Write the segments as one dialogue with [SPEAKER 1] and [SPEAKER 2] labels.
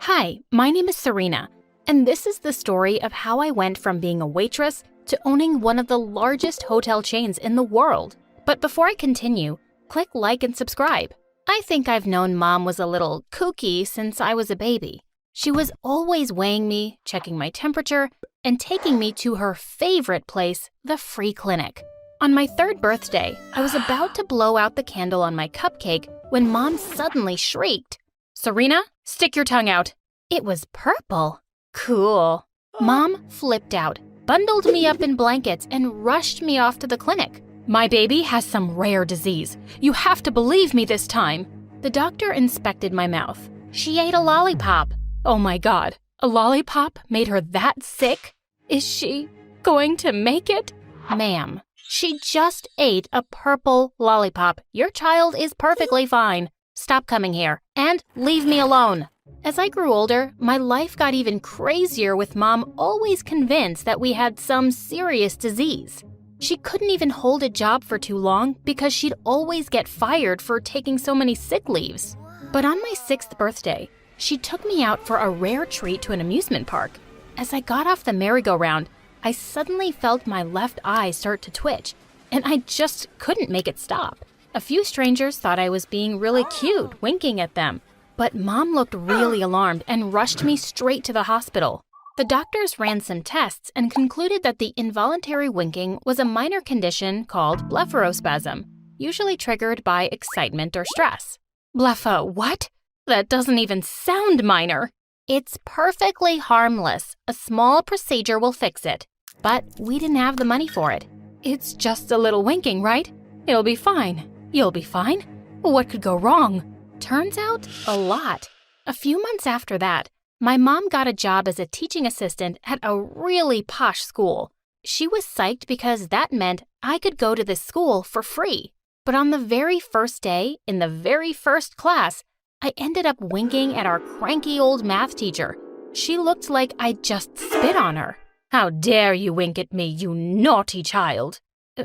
[SPEAKER 1] Hi, my name is Serena, and this is the story of how I went from being a waitress to owning one of the largest hotel chains in the world. But before I continue, click like and subscribe. I think I've known Mom was a little kooky since I was a baby. She was always weighing me, checking my temperature, and taking me to her favorite place, the free clinic. On my 3rd birthday, I was about to blow out the candle on my cupcake when Mom suddenly shrieked, "Serena, stick your tongue out." It was purple. Cool. Mom flipped out, bundled me up in blankets, and rushed me off to the clinic. "My baby has some rare disease. You have to believe me this time." The doctor inspected my mouth. She ate a lollipop. Oh my God, a lollipop made her that sick? Is she going to make it? Ma'am, she just ate a purple lollipop. Your child is perfectly fine. Stop coming here and leave me alone. As I grew older, my life got even crazier with Mom always convinced that we had some serious disease. She couldn't even hold a job for too long because she'd always get fired for taking so many sick leaves. But on my 6th birthday, she took me out for a rare treat to an amusement park. As I got off the merry-go-round, I suddenly felt my left eye start to twitch, and I just couldn't make it stop. A few strangers thought I was being really cute, winking at them, but Mom looked really alarmed and rushed me straight to the hospital. The doctors ran some tests and concluded that the involuntary winking was a minor condition called blepharospasm, usually triggered by excitement or stress. What? That doesn't even sound minor. It's perfectly harmless. A small procedure will fix it. But we didn't have the money for it. It's just a little winking, right? It'll be fine. You'll be fine. What could go wrong? Turns out, a lot. A few months after that, my mom got a job as a teaching assistant at a really posh school. She was psyched because that meant I could go to this school for free. But on the very first day, in the very first class, I ended up winking at our cranky old math teacher. She looked like I'd just spit on her. "How dare you wink at me, you naughty child?"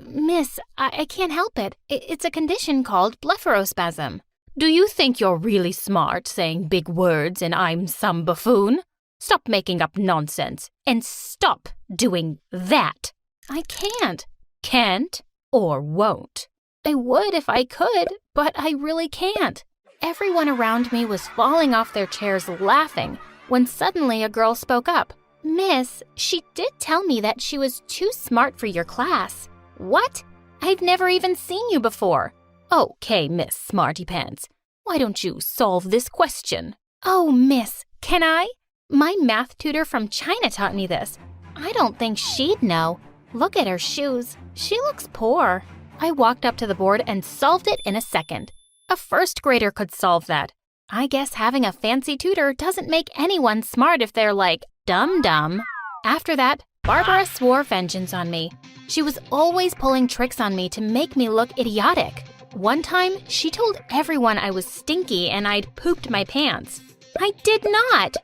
[SPEAKER 1] "Miss, I can't help it. It's a condition called blepharospasm." "Do you think you're really smart saying big words and I'm some buffoon? Stop making up nonsense and stop doing that." "I can't." "Can't or won't?" "I would if I could, but I really can't." Everyone around me was falling off their chairs laughing when suddenly a girl spoke up. "Miss, she did tell me that she was too smart for your class." "What? I've never even seen you before." "Okay, Miss Smarty Pants, why don't you solve this question?" "Oh, miss, can I? My math tutor from China taught me this. I don't think she'd know. Look at her shoes. She looks poor." I walked up to the board and solved it in a second. A 1st grader could solve that. I guess having a fancy tutor doesn't make anyone smart if they're like, dumb. After that, Barbara swore vengeance on me. She was always pulling tricks on me to make me look idiotic. One time, she told everyone I was stinky and I'd pooped my pants. I did not.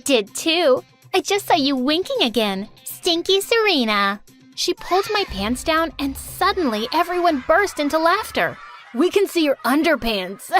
[SPEAKER 1] "Did too. I just saw you winking again. Stinky Serena." She pulled my pants down and suddenly everyone burst into laughter. "We can see your underpants."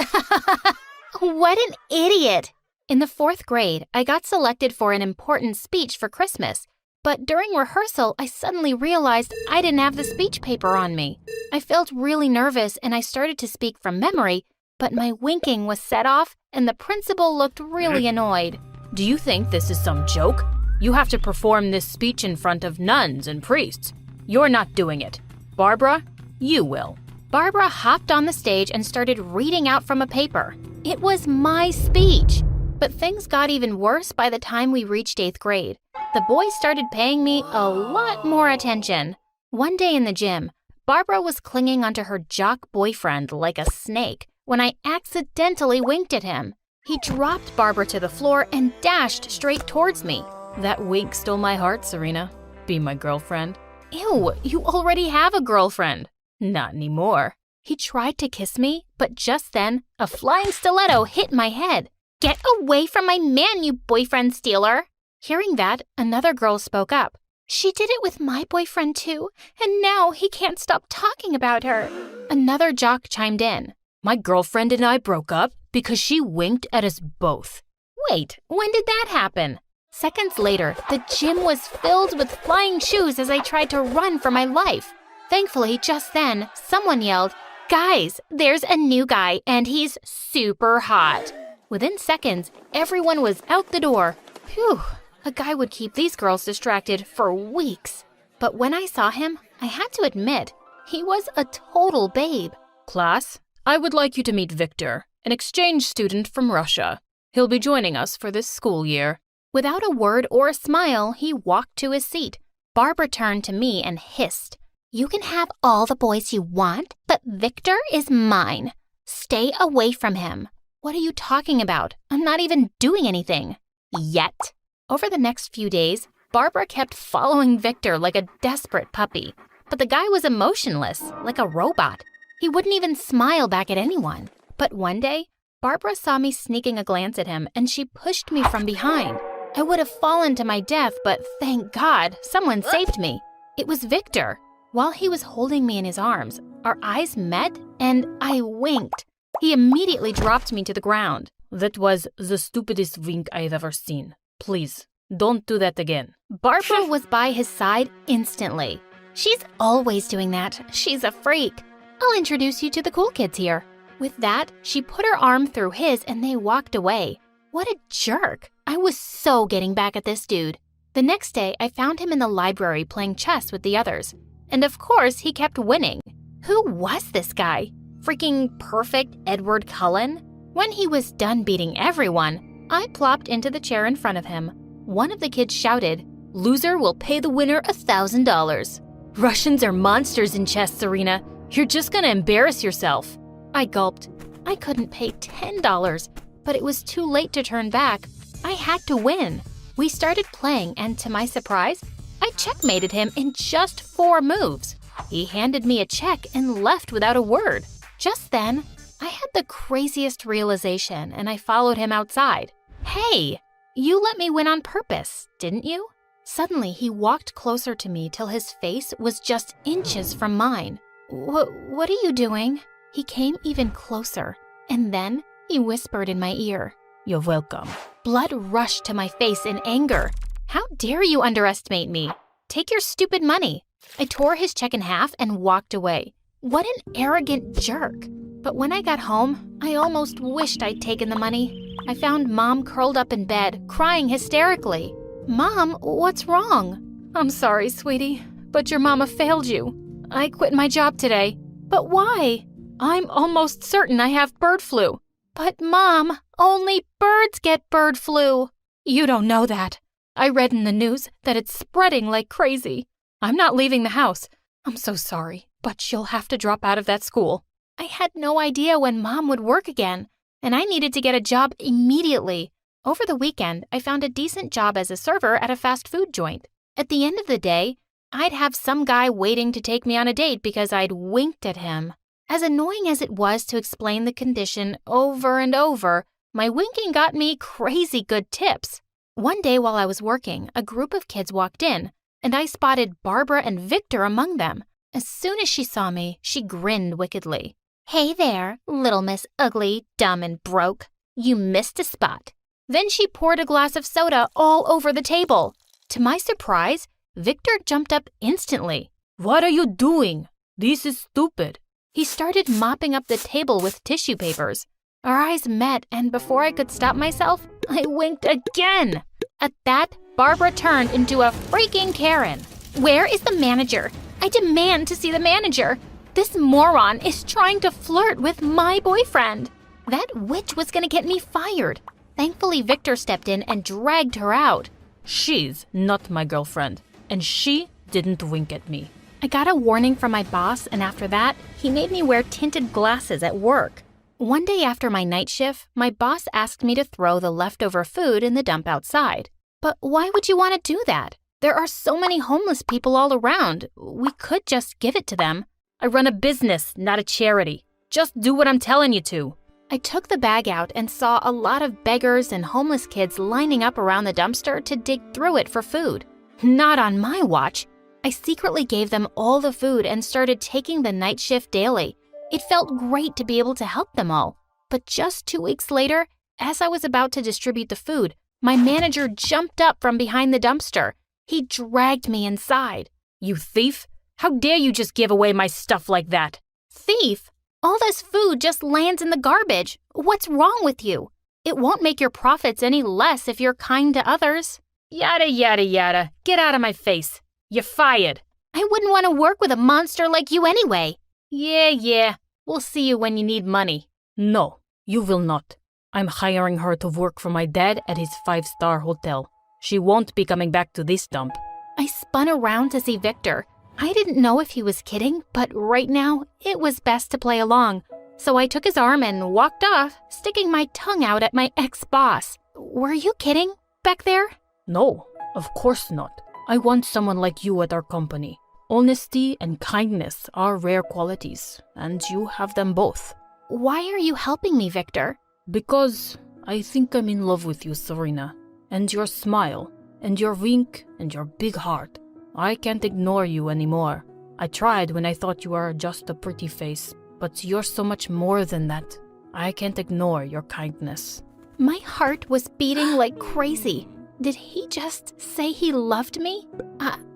[SPEAKER 1] What an idiot. In the 4th grade, I got selected for an important speech for Christmas. But during rehearsal, I suddenly realized I didn't have the speech paper on me. I felt really nervous and I started to speak from memory, but my winking was set off and the principal looked really annoyed. "Do you think this is some joke? You have to perform this speech in front of nuns and priests. You're not doing it. Barbara, you will." Barbara hopped on the stage and started reading out from a paper. It was my speech. But things got even worse by the time we reached 8th grade. The boys started paying me a lot more attention. One day in the gym, Barbara was clinging onto her jock boyfriend like a snake when I accidentally winked at him. He dropped Barbara to the floor and dashed straight towards me. "That wink stole my heart, Serena. Be my girlfriend." "Ew, you already have a girlfriend." "Not anymore." He tried to kiss me, but just then, a flying stiletto hit my head. "Get away from my man, you boyfriend stealer." Hearing that, another girl spoke up. "She did it with my boyfriend too, and now he can't stop talking about her." Another jock chimed in. "My girlfriend and I broke up because she winked at us both." Wait, when did that happen? Seconds later, the gym was filled with flying shoes as I tried to run for my life. Thankfully, just then, someone yelled, "Guys, there's a new guy and he's super hot." Within seconds, everyone was out the door. Phew, a guy would keep these girls distracted for weeks. But when I saw him, I had to admit, he was a total babe.
[SPEAKER 2] Class, I would like you to meet Victor, an exchange student from Russia. He'll be joining us for this school year.
[SPEAKER 1] Without a word or a smile, he walked to his seat. Barbara turned to me and hissed, "You can have all the boys you want, but Victor is mine. Stay away from him." "What are you talking about? I'm not even doing anything." Yet. Over the next few days, Barbara kept following Victor like a desperate puppy. But the guy was emotionless, like a robot. He wouldn't even smile back at anyone. But one day, Barbara saw me sneaking a glance at him and she pushed me from behind. I would have fallen to my death, but thank God, someone saved me. It was Victor. While he was holding me in his arms, our eyes met and I winked. He immediately dropped me to the ground.
[SPEAKER 2] That was the stupidest wink I've ever seen. Please, don't do that again.
[SPEAKER 1] Barbara was by his side instantly. "She's always doing that. She's a freak. I'll introduce you to the cool kids here." With that, she put her arm through his and they walked away. What a jerk. I was so getting back at this dude. The next day, I found him in the library playing chess with the others. And of course, he kept winning. Who was this guy? Freaking perfect Edward Cullen? When he was done beating everyone, I plopped into the chair in front of him. One of the kids shouted, "Loser will pay the winner $1,000. Russians are monsters in chess, Serena. You're just gonna embarrass yourself." I gulped. I couldn't pay $10, but it was too late to turn back. I had to win. We started playing, and to my surprise, I checkmated him in just 4 moves. He handed me a check and left without a word. Just then, I had the craziest realization, and I followed him outside. "Hey, you let me win on purpose, didn't you?" Suddenly, he walked closer to me till his face was just inches from mine. What are you doing?" He came even closer, and then he whispered in my ear,
[SPEAKER 2] "You're welcome."
[SPEAKER 1] Blood rushed to my face in anger. "How dare you underestimate me? Take your stupid money." I tore his check in half and walked away. What an arrogant jerk. But when I got home, I almost wished I'd taken the money. I found Mom curled up in bed, crying hysterically. "Mom, what's wrong?" "I'm sorry, sweetie, but your mama failed you. I quit my job today." "But why?" "I'm almost certain I have bird flu." "But Mom, only birds get bird flu." "You don't know that. I read in the news that it's spreading like crazy. I'm not leaving the house. I'm so sorry, but you'll have to drop out of that school." I had no idea when Mom would work again, and I needed to get a job immediately. Over the weekend, I found a decent job as a server at a fast food joint. At the end of the day, I'd have some guy waiting to take me on a date because I'd winked at him. As annoying as it was to explain the condition over and over, my winking got me crazy good tips. One day while I was working, a group of kids walked in, and I spotted Barbara and Victor among them. As soon as she saw me, she grinned wickedly. "Hey there, little Miss Ugly, Dumb, and Broke. You missed a spot." Then she poured a glass of soda all over the table. To my surprise, Victor jumped up instantly.
[SPEAKER 2] "What are you doing? This is stupid."
[SPEAKER 1] He started mopping up the table with tissue papers. Our eyes met, and before I could stop myself, I winked again. At that, Barbara turned into a freaking Karen. "Where is the manager? I demand to see the manager. This moron is trying to flirt with my boyfriend." That witch was going to get me fired. Thankfully, Victor stepped in and dragged her out.
[SPEAKER 2] "She's not my girlfriend, and she didn't wink at me."
[SPEAKER 1] I got a warning from my boss, and after that, he made me wear tinted glasses at work. One day after my night shift, my boss asked me to throw the leftover food in the dump outside. But why would you want to do that? There are so many homeless people all around. We could just give it to them.
[SPEAKER 2] "I run a business, not a charity. Just do what I'm telling you to."
[SPEAKER 1] I took the bag out and saw a lot of beggars and homeless kids lining up around the dumpster to dig through it for food. Not on my watch. I secretly gave them all the food and started taking the night shift daily. It felt great to be able to help them all. But just 2 weeks later, as I was about to distribute the food, my manager jumped up from behind the dumpster. He dragged me inside.
[SPEAKER 2] You thief! How dare you just give away my stuff like that?
[SPEAKER 1] Thief? All this food just lands in the garbage. What's wrong with you? It won't make your profits any less if you're kind to others.
[SPEAKER 2] Yada, yada, yada. Get out of my face. You're fired.
[SPEAKER 1] I wouldn't want to work with a monster like you anyway.
[SPEAKER 2] Yeah. We'll see you when you need money. No, you will not. I'm hiring her to work for my dad at his 5-star hotel. She won't be coming back to this dump.
[SPEAKER 1] I spun around to see Victor. I didn't know if he was kidding, but right now, it was best to play along. So I took his arm and walked off, sticking my tongue out at my ex-boss. Were you kidding back there?
[SPEAKER 2] No, of course not. I want someone like you at our company. Honesty and kindness are rare qualities, and you have them both.
[SPEAKER 1] Why are you helping me, Victor?
[SPEAKER 2] Because I think I'm in love with you, Serena. And your smile, and your wink, and your big heart. I can't ignore you anymore. I tried when I thought you were just a pretty face, but you're so much more than that. I can't ignore your kindness.
[SPEAKER 1] My heart was beating like crazy. Did he just say he loved me?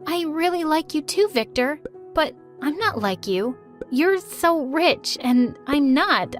[SPEAKER 1] I really like you too, Victor, but I'm not like you. You're so rich, and I'm not.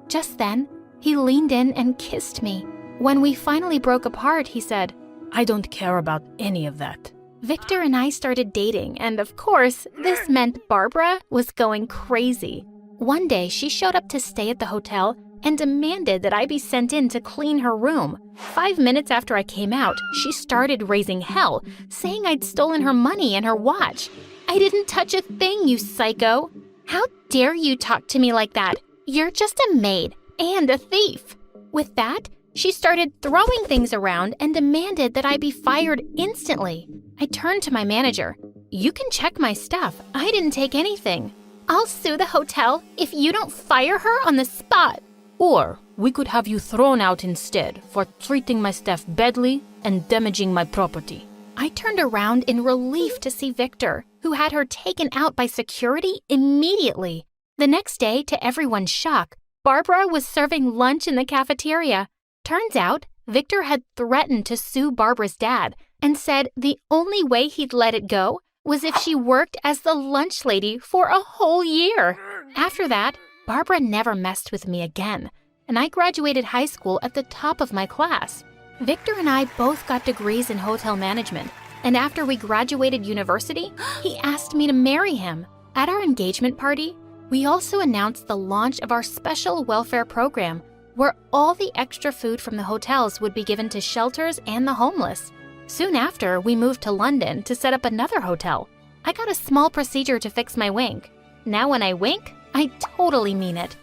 [SPEAKER 1] Just then, he leaned in and kissed me. When we finally broke apart, he said,
[SPEAKER 2] I don't care about any of that.
[SPEAKER 1] Victor and I started dating, and of course, this meant Barbara was going crazy. One day, she showed up to stay at the hotel and demanded that I be sent in to clean her room. 5 minutes after I came out, she started raising hell, saying I'd stolen her money and her watch. I didn't touch a thing, you psycho. How dare you talk to me like that? You're just a maid and a thief. With that, she started throwing things around and demanded that I be fired instantly. I turned to my manager. You can check my stuff. I didn't take anything. I'll sue the hotel if you don't fire her on the spot.
[SPEAKER 2] Or we could have you thrown out instead for treating my staff badly and damaging my property.
[SPEAKER 1] I turned around in relief to see Victor, who had her taken out by security immediately. The next day, to everyone's shock, Barbara was serving lunch in the cafeteria. Turns out, Victor had threatened to sue Barbara's dad and said the only way he'd let it go was if she worked as the lunch lady for a whole year. After that, Barbara never messed with me again, and I graduated high school at the top of my class. Victor and I both got degrees in hotel management, and after we graduated university, he asked me to marry him. At our engagement party, we also announced the launch of our special welfare program, where all the extra food from the hotels would be given to shelters and the homeless. Soon after, we moved to London to set up another hotel. I got a small procedure to fix my wink. Now when I wink, I totally mean it.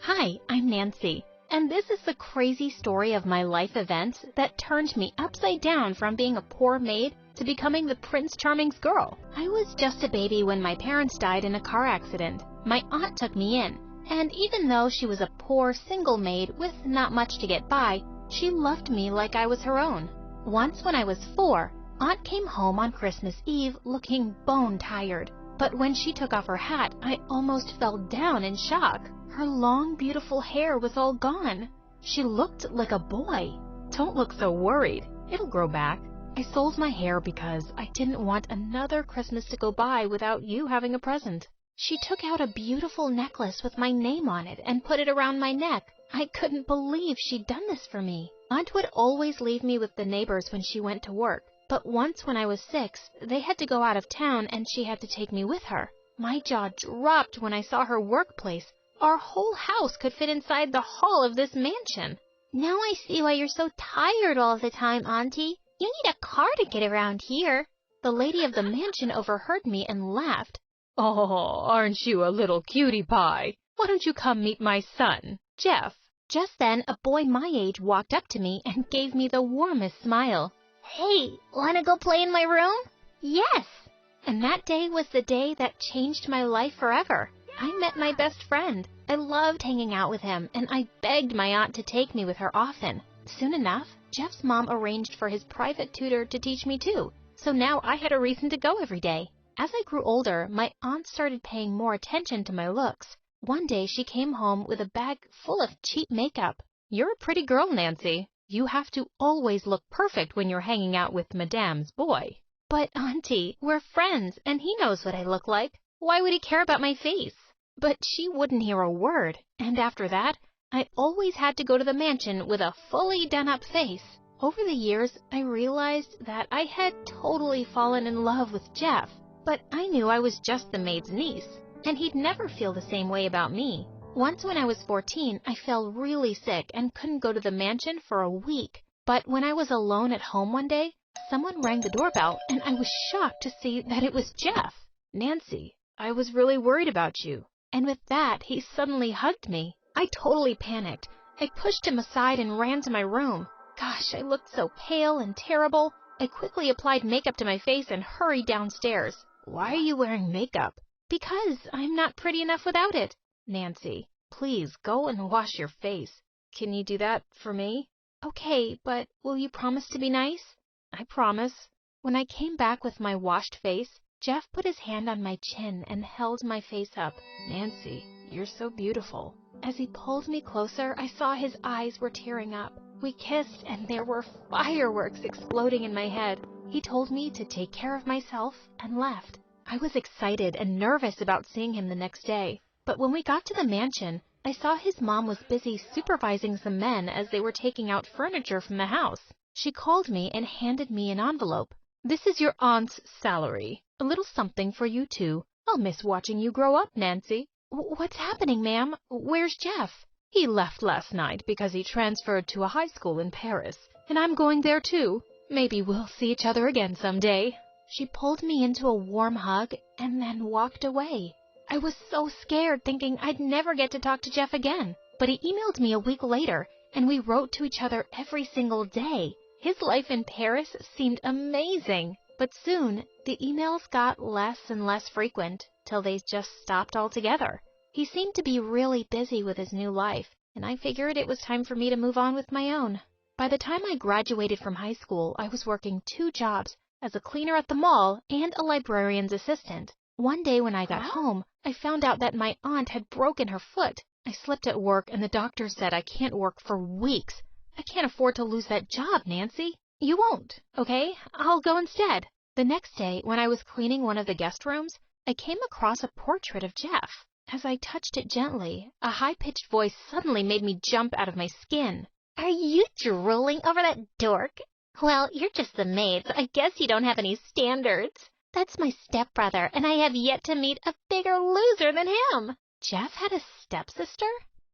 [SPEAKER 1] Hi, I'm Nancy, and this is the crazy story of my life events that turned me upside down from being a poor maid to becoming the Prince Charming's girl. I was just a baby when my parents died in a car accident. My aunt took me in, and even though she was a poor single maid with not much to get by, she loved me like I was her own. Once when I was 4, Aunt came home on Christmas Eve looking bone-tired. But when she took off her hat, I almost fell down in shock. Her long, beautiful hair was all gone. She looked like a boy. Don't look so worried. It'll grow back. I sold my hair because I didn't want another Christmas to go by without you having a present. She took out a beautiful necklace with my name on it and put it around my neck. I couldn't believe she'd done this for me. Aunt would always leave me with the neighbors when she went to work. But once when I was 6, they had to go out of town and she had to take me with her. My jaw dropped when I saw her workplace. Our whole house could fit inside the hall of this mansion. Now I see why you're so tired all the time, Auntie. You need a car to get around here. The lady of the mansion overheard me and laughed.
[SPEAKER 2] Oh, aren't you a little cutie pie? Why don't you come meet my son, Jeff?
[SPEAKER 1] Just then, a boy my age walked up to me and gave me the warmest smile. Hey, wanna go play in my room? Yes! And that day was the day that changed my life forever. I met my best friend. I loved hanging out with him, and I begged my aunt to take me with her often. Soon enough, Jeff's mom arranged for his private tutor to teach me too, so now I had a reason to go every day. As I grew older, my aunt started paying more attention to my looks. One day she came home with a bag full of cheap makeup. "You're a pretty girl, Nancy. You have to always look perfect when you're hanging out with Madame's boy." "But, Auntie, we're friends, and he knows what I look like. Why would he care about my face?" But she wouldn't hear a word, and after that, I always had to go to the mansion with a fully done-up face. Over the years, I realized that I had totally fallen in love with Jeff, but I knew I was just the maid's niece, and he'd never feel the same way about me. Once when I was 14, I fell really sick and couldn't go to the mansion for a week. But when I was alone at home one day, someone rang the doorbell, and I was shocked to see that it was Jeff.
[SPEAKER 2] "Nancy, I was really worried about you."
[SPEAKER 1] And with that, he suddenly hugged me. I totally panicked. I pushed him aside and ran to my room. Gosh, I looked so pale and terrible. I quickly applied makeup to my face and hurried downstairs.
[SPEAKER 2] "Why are you wearing makeup?"
[SPEAKER 1] "Because I'm not pretty enough without it."
[SPEAKER 2] "Nancy, please go and wash your face. Can you do that for me?"
[SPEAKER 1] "Okay, but will you promise to be nice?"
[SPEAKER 2] "I promise."
[SPEAKER 1] When I came back with my washed face, Jeff put his hand on my chin and held my face up.
[SPEAKER 2] "Nancy, you're so beautiful."
[SPEAKER 1] As he pulled me closer, I saw his eyes were tearing up. We kissed, and there were fireworks exploding in my head. He told me to take care of myself and left. I was excited and nervous about seeing him the next day. But when we got to the mansion, I saw his mom was busy supervising some men as they were taking out furniture from the house. She called me and handed me an envelope. "This is your aunt's salary. A little something for you, too. I'll miss watching you grow up, Nancy." "What's happening, ma'am? Where's Jeff?"
[SPEAKER 2] "He left last night because he transferred to a high school in Paris, and I'm going there too. Maybe we'll see each other again someday."
[SPEAKER 1] She pulled me into a warm hug and then walked away. I was so scared, thinking I'd never get to talk to Jeff again. But he emailed me a week later, and we wrote to each other every single day. His life in Paris seemed amazing. But soon, the emails got less and less frequent, till they just stopped altogether. He seemed to be really busy with his new life, and I figured it was time for me to move on with my own. By the time I graduated from high school, I was working 2 jobs, as a cleaner at the mall and a librarian's assistant. One day when I got home, I found out that my aunt had broken her foot. I slipped at work, and the doctor said I can't work for weeks. I can't afford to lose that job, Nancy. You won't, okay? I'll go instead. The next day, when I was cleaning one of the guest rooms, I came across a portrait of Jeff. As I touched it gently, a high-pitched voice suddenly made me jump out of my skin. "Are you drooling over that dork? Well, you're just the maid, so I guess you don't have any standards. That's my stepbrother, and I have yet to meet a bigger loser than him." Jeff had a stepsister?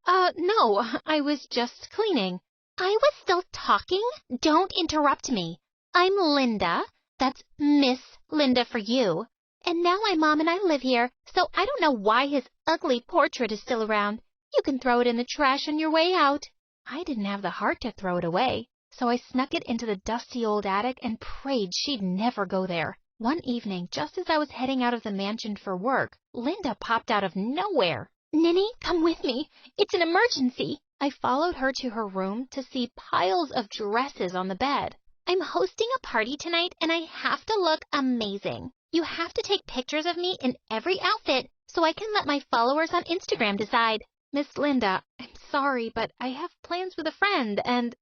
[SPEAKER 1] No, I was just cleaning. "I was still talking? Don't interrupt me. I'm Linda. That's Miss Linda for you. And now my mom and I live here, so I don't know why his ugly portrait is still around. You can throw it in the trash on your way out." I didn't have the heart to throw it away, so I snuck it into the dusty old attic and prayed she'd never go there. One evening, just as I was heading out of the mansion for work, Linda popped out of nowhere. "Ninny, come with me. It's an emergency." I followed her to her room to see piles of dresses on the bed. "I'm hosting a party tonight, and I have to look amazing. You have to take pictures of me in every outfit so I can let my followers on Instagram decide." "Miss Linda, I'm sorry, but I have plans with a friend and..."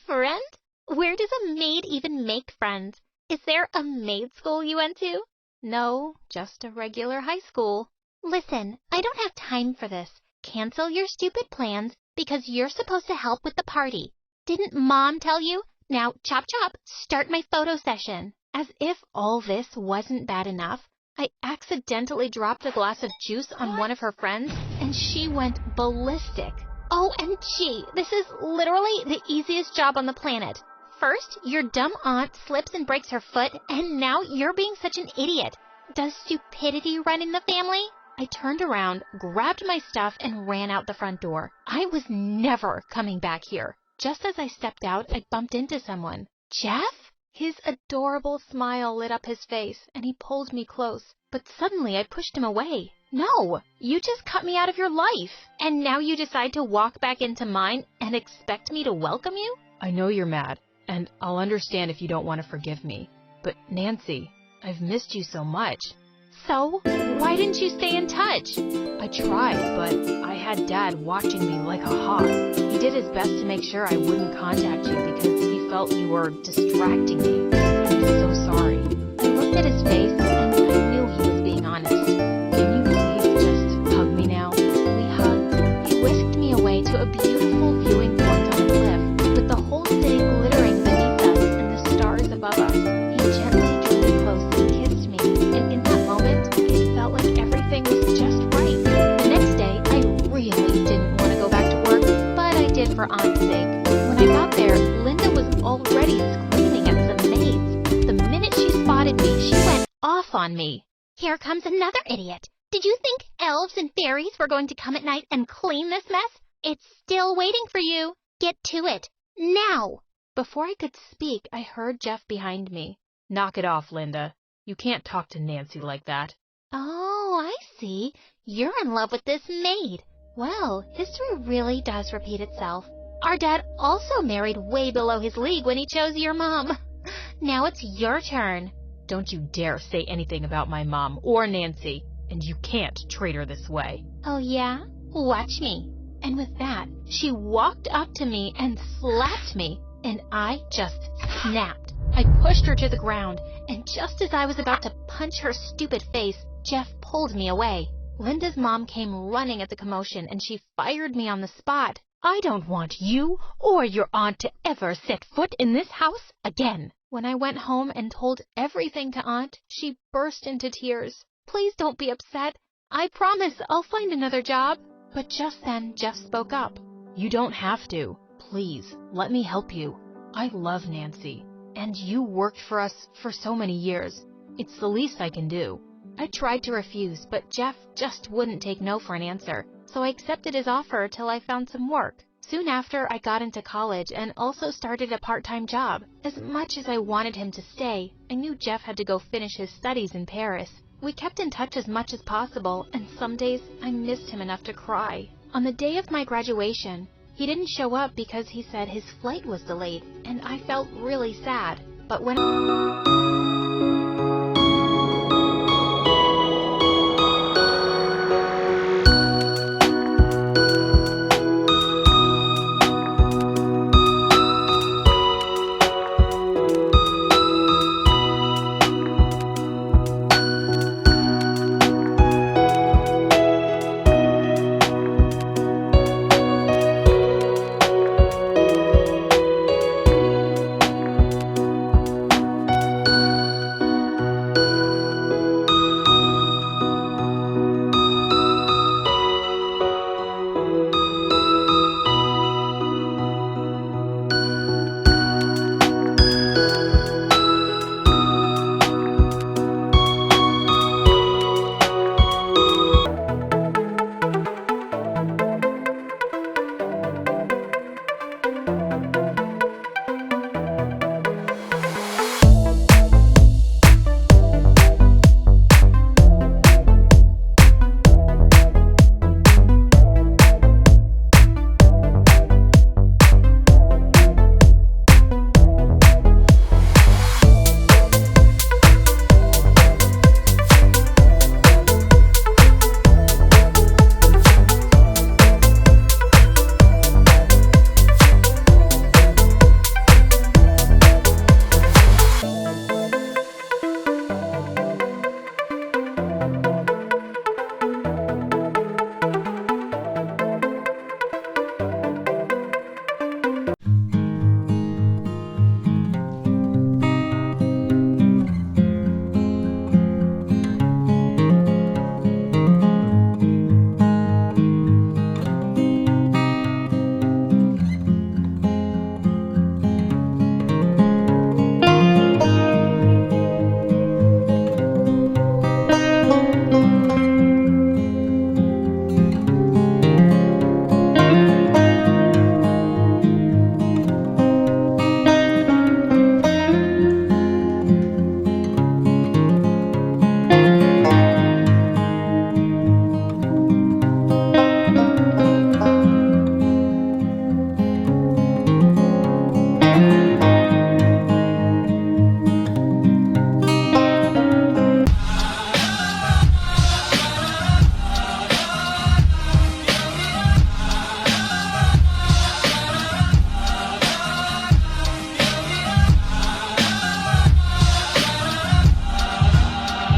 [SPEAKER 1] "Friend? Where does a maid even make friends? Is there a maid school you went to?" "No, just a regular high school." "Listen, I don't have time for this. Cancel your stupid plans because you're supposed to help with the party. Didn't Mom tell you? Now, chop chop, start my photo session." As if all this wasn't bad enough, I accidentally dropped a glass of juice on one of her friends, and she went ballistic. OMG, this is literally the easiest job on the planet. First, your dumb aunt slips and breaks her foot, and now you're being such an idiot. Does stupidity run in the family? I turned around, grabbed my stuff, and ran out the front door. I was never coming back here. Just as I stepped out, I bumped into someone. Jeff? His adorable smile lit up his face, and he pulled me close. But suddenly I pushed him away. "No, you just cut me out of your life, and now you decide to walk back into mine and expect me to welcome you?"
[SPEAKER 2] "I know you're mad, and I'll understand if you don't want to forgive me. But Nancy, I've missed you so much."
[SPEAKER 1] So, why didn't you stay in touch?
[SPEAKER 2] I tried, but I had Dad watching me like a hawk. He did his best to make sure I wouldn't contact you because he felt you were distracting me. I'm so sorry.
[SPEAKER 1] I looked at his face and I knew he was being honest.
[SPEAKER 2] Can you please just hug me now?
[SPEAKER 1] We hugged. He whisked me away to a beautiful viewing point on a cliff, with the whole city glittering beneath us and the stars above us. He gently drew me close and kissed me, and in that moment, it felt like everything was just right. The next day, I really didn't want to go back to work, but I did for Aunt's sake. When I got there, Linda was already screaming at the maids. The minute she spotted me, she went off on me. Here comes another idiot. Did you think elves and fairies were going to come at night and clean this mess? It's still waiting for you. Get to it. Now!
[SPEAKER 2] Before I could speak, I heard Jeff behind me. Knock it off, Linda. You can't talk to Nancy like that.
[SPEAKER 1] Oh, I see. You're in love with this maid. Well, history really does repeat itself. Our dad also married way below his league when he chose your mom. Now it's your turn.
[SPEAKER 2] Don't you dare say anything about my mom or Nancy, and you can't treat her this way.
[SPEAKER 1] Oh, yeah? Watch me. And with that, she walked up to me and slapped me, and I just snapped. I pushed her to the ground, and just as I was about to punch her stupid face, Jeff pulled me away. Linda's mom came running at the commotion, and she fired me on the spot.
[SPEAKER 2] I don't want you or your aunt to ever set foot in this house again.
[SPEAKER 1] When I went home and told everything to Aunt, she burst into tears. Please don't be upset. I promise I'll find another job. But just then, Jeff spoke up.
[SPEAKER 2] You don't have to. Please, let me help you. I love Nancy, and you worked for us for so many years. It's the least I can do.
[SPEAKER 1] I tried to refuse, but Jeff just wouldn't take no for an answer, so I accepted his offer till I found some work. Soon after, I got into college and also started a part-time job. As much as I wanted him to stay, I knew Jeff had to go finish his studies in Paris. We kept in touch as much as possible, and some days I missed him enough to cry. On the day of my graduation, he didn't show up because he said his flight was delayed, and I felt really sad. But when